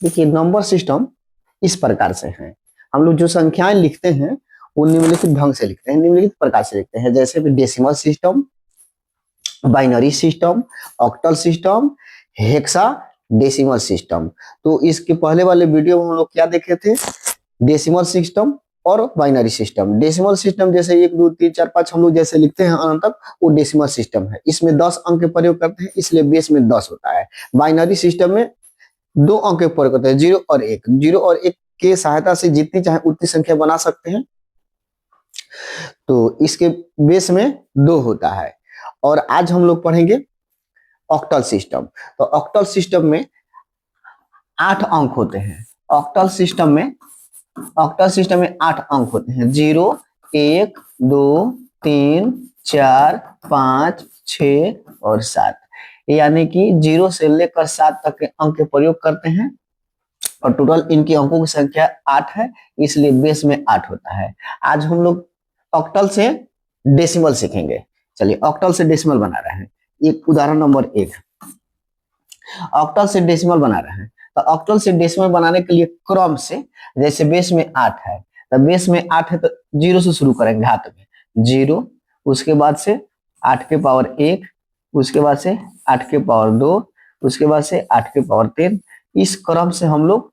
देखिए number system इस प्रकार से है। हम लोग जो संख्याएं लिखते हैं वो निम्नलिखित ढंग से लिखते हैं, निम्नलिखित प्रकार से लिखते हैं, जैसे decimal system, binary system, octal system, hexa decimal system. तो इसके पहले वाले वीडियो में हम लोग क्या देखे थे, डेसिमल सिस्टम और बाइनरी सिस्टम। डेसिमल सिस्टम जैसे 1 2 3 4 5 हम लोग जैसे लिखते हैं अनंत तक, वो डेसिमल सिस्टम है। इसमें 10 अंक के प्रयोग करते हैं, इसलिए बेस में 10 होता है। बाइनरी सिस्टम में 2 अंक के प्रयोग करते हैं, 0 और 1। 0 और 1 के सहायता से जितनी चाहे उतनी संख्या बना सकते हैं। तो इसके बेस में 2 होता है। और आज हम लोग पढ़ेंगे ऑक्टल सिस्टम। तो ऑक्टल सिस्टम में 8 अंक होते हैं। ऑक्टल सिस्टम में 8 अंक होते हैं, 0 1 2 3 4 5 6 और 7। यानी कि 0 से लेकर 7 तक के अंक के प्रयोग करते हैं और टोटल इनकी अंकों की संख्या 8 है, इसलिए बेस में 8 होता है। आज हम लोग ऑक्टल से डेसिमल सीखेंगे। चलिए ऑक्टल से डेसिमल बना रहे हैं। एक उदाहरण नंबर 1, ऑक्टल से डेसिमल बना रहे हैं। तो ऑक्टल से डेसिमल बनाने के लिए क्रम से, जैसे बेस में 8 है तो बेस में 8 है तो 0 से शुरू करेंगे, घात में 0, उसके बाद से 8 के पावर 1, उसके बाद से 8 के पावर 2, उसके बाद से 8 के पावर 3। इस क्रम से हम लोग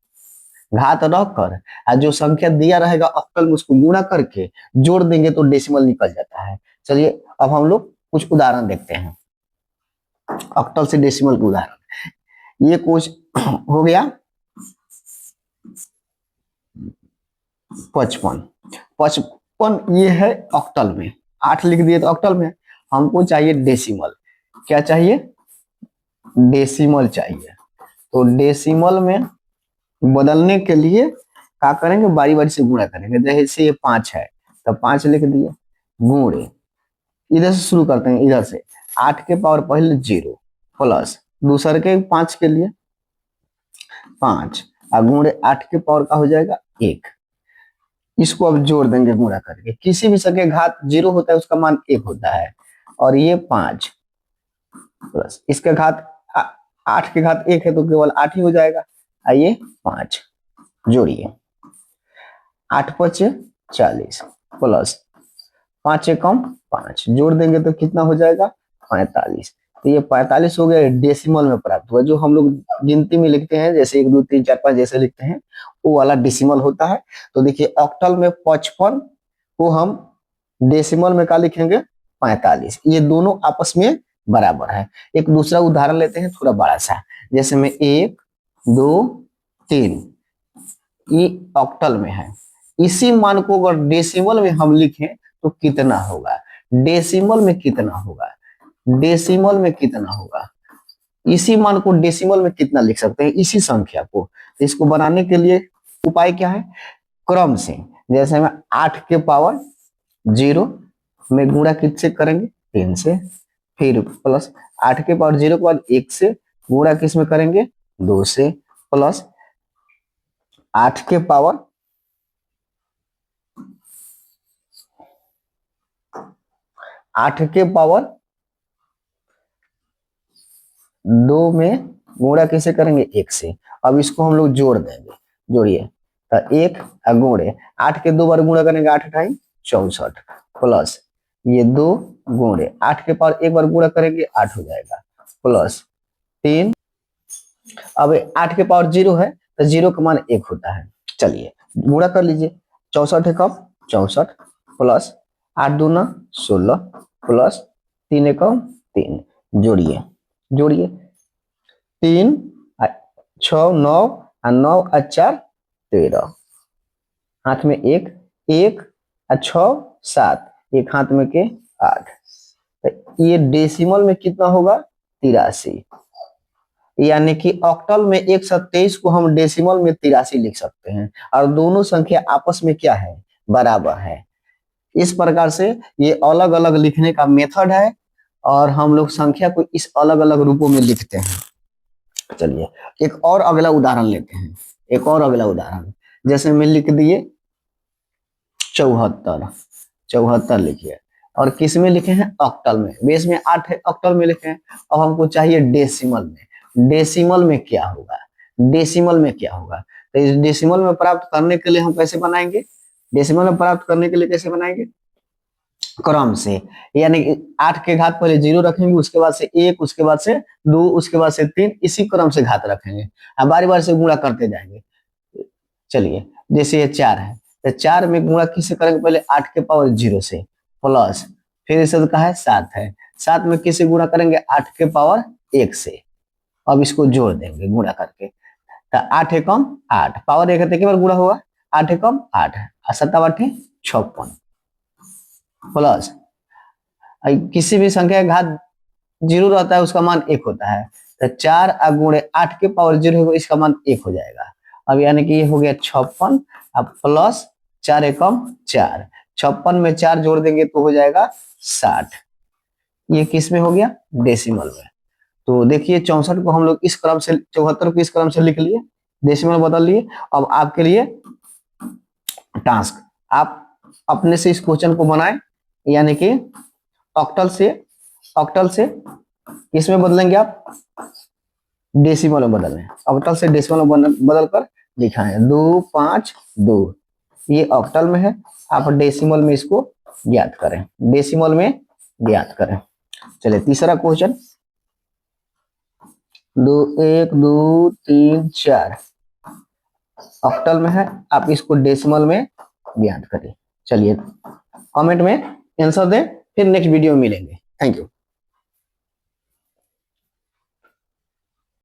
घात रख कर जो संख्या दिया रहेगा ऑक्टल में उसको गुणा करके जोड़ देंगे तो डेसिमल निकल जाता है। चलिए अब हम लोग कुछ उदाहरण देखते हैं ऑक्टल से डेसिमल के उदाहरण। ये कुछ हो गया 55। 55 ये है ऑक्टल में, 8 लिख दिए तो ऑक्टल में। हमको चाहिए डेसिमल। क्या चाहिए, डेसिमल चाहिए। तो डेसिमल में बदलने के लिए क्या करेंगे, बारी बारी से गुणा करेंगे। जैसे ये 5 है तो 5 लिख दिए, गुणे इधर से शुरू करते हैं, इधर से 8 के पावर पहले 0 प्लस दूसरे के 5 के लिए 5 और गुणे 8 के पावर का हो जाएगा 1। इसको अब जोड़ देंगे गुणा करके। किसी भी संख्या घात 0 होता है उसका मान 1 होता है। और ये 5 प्लस इसका घात 8 के घात 1 है तो केवल 8 ही हो जाएगा। आइए 5 जोड़िए, 8 5 40 प्लस 5 एकम 5 जोड़ देंगे तो कितना हो जाएगा, 45। तो ये 45 हो गया, डेसिमल में प्राप्त हुआ। जो हम लोग गिनती में लिखते हैं जैसे 1 2 3 4 5 जैसे लिखते हैं वो वाला डेसिमल होता है। तो देखिए ऑक्टल में 55 को हम डेसिमल में क्या लिखेंगे, 45। ये दोनों आपस में बराबर है। एक दूसरा उदाहरण लेते हैं थोड़ा बड़ा सा, जैसे में 1 2 3 ये ऑक्टल में है। इसी मान को अगर डेसिमल में हम लिखें तो कितना होगा, डेसिमल में कितना होगा, डेसिमल में कितना होगा। इसी मान को डेसिमल में कितना लिख सकते हैं, इसी संख्या को। तो इसको बनाने के लिए उपाय क्या है, क्रम से। जैसे में 8 के पावर 0 में गुणा किससे करेंगे, 3 से, फिर प्लस 8 के पावर 0 के बाद 1 से गुणा किस में करेंगे, 2 से, प्लस 8 के पावर 2 में गुणा किसे करेंगे, 1 से। अब इसको हम लोग जोड़ देंगे, जोड़िए तो 1 गुणे 8 के 2 बार गुणा करेंगे, 8 टाइम 64 प्लस ये 2 गुणे 8 के पावर 1 बार गुणा करेंगे 8 हो जाएगा, प्लस 3। अब 8 के पावर 0 है तो 0 का मान 1 होता है। चलिए गुणा कर लीजिए, 64 है कब 64 प्लस 8 दूना 16 प्लस 3 एकम 3। जोड़िए जोड़िए 3 6 9 और 9 और 4 13, हाथ में 1 1 और 6 7, एक हाथ में के 8। तो ये डेसिमल में कितना होगा, 83। यानी कि ऑक्टल में 127 को हम डेसिमल में 83 लिख सकते हैं। और दोनों संख्या आपस में क्या है, बराबर है। इस प्रकार से ये अलग अलग लिखने का मेथड है और हम लोग संख्या को इस अलग अलग रूपों में लिखते हैं। चलिए एक और अगला उदाहरण लेते हैं। एक और अगला उदाहरण, जैसे में लिख दिए 74 लिखिए। और किस में लिखे हैं, ऑक्टल में। बेस में 8 है, ऑक्टल में लिखे हैं। अब हमको चाहिए डेसिमल में। डेसिमल में क्या होगा, डेसिमल में क्या होगा। तो इस डेसिमल में प्राप्त करने के लिए हम कैसे बनाएंगे, डेसिमल में प्राप्त करने के लिए कैसे बनाएंगे, क्रम से, यानी कि 8 के घात पहले 0 रखेंगे, उसके बाद से 1, उसके बाद से 2, उसके बाद से 3, इसी क्रम से घात रखेंगे, अब बारी बारी से गुणा करते जाएंगे। चलिए जैसे ये 4 है, तो 4 में गुणा किससे करेंगे, पहले 8 के पावर 0 से, प्लस फिर इसे तो कहा है 7 है, 7 में किससे गुणा करेंगे, 8 के पावर 1 से, अब इसको जोड़ देंगे गुणा करके, तो 8 एकम 8, पावर 1 है तो बार गुणा होगा, 8 एकम 8, 7 8 56, प्लस किसी भी संख्या का घात 0 रहता है उसका मान 1 होता है, तो 4 गुणे 8 के पावर 0 होगा, इसका मान 1 हो जाएगा। अब यानी कि ये हो गया 56, अब प्लस 4 एकम 4, 56 में 4 जोड़ देंगे तो हो जाएगा 60, ये किस में हो गया, डेसिमल में। तो देखिए 64 को हम लोग इस क्रम से, 74 को इस क्रम से लिख लिए, डेसिमल बदल लिए। अब आपके लिए टास्क, आप अपने से इस क्वेश्चन को बनाएं, यानी कि ऑक्टल से इसमें बदलेंगे आप, डेसिमल में बदल रहे, ऑक्टल से डेसिमल में बदल कर लिखा है 2 5 2, ये ऑक्टल में है, आप डेसिमल में इसको ज्ञात करें, डेसिमल में ज्ञात करें। चलिए तीसरा क्वेश्चन, 2 1 2 3 4 ऑक्टल में है, आप इसको डेसिमल में ज्ञात करें। चलिए कमेंट में आंसर दें, फिर नेक्स्ट वीडियो में मिलेंगे। Thank you.